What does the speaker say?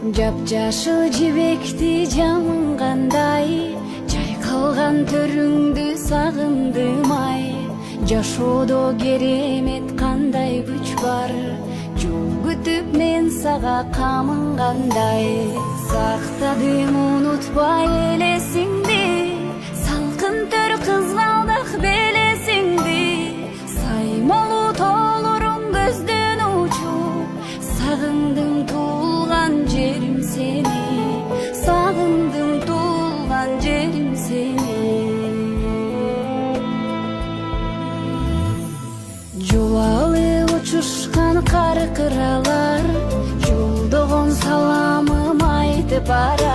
Жапжашыл жибекти жамынгандай, чайкалган төрүңдү сагындым ай. Жашоодо керемет кандай күч бар, жол күтүп мен сага камынгандай. Сактадым унутпай элесиңди, салкын төр кызгалдак белесиңди. Саймалуу тоолоруң көздөн учуп, сагындым туулган жерим сени, сагындым туулган жерим сени. Жубалы учушкан каркыралар, жолдогон саламым айтып бара.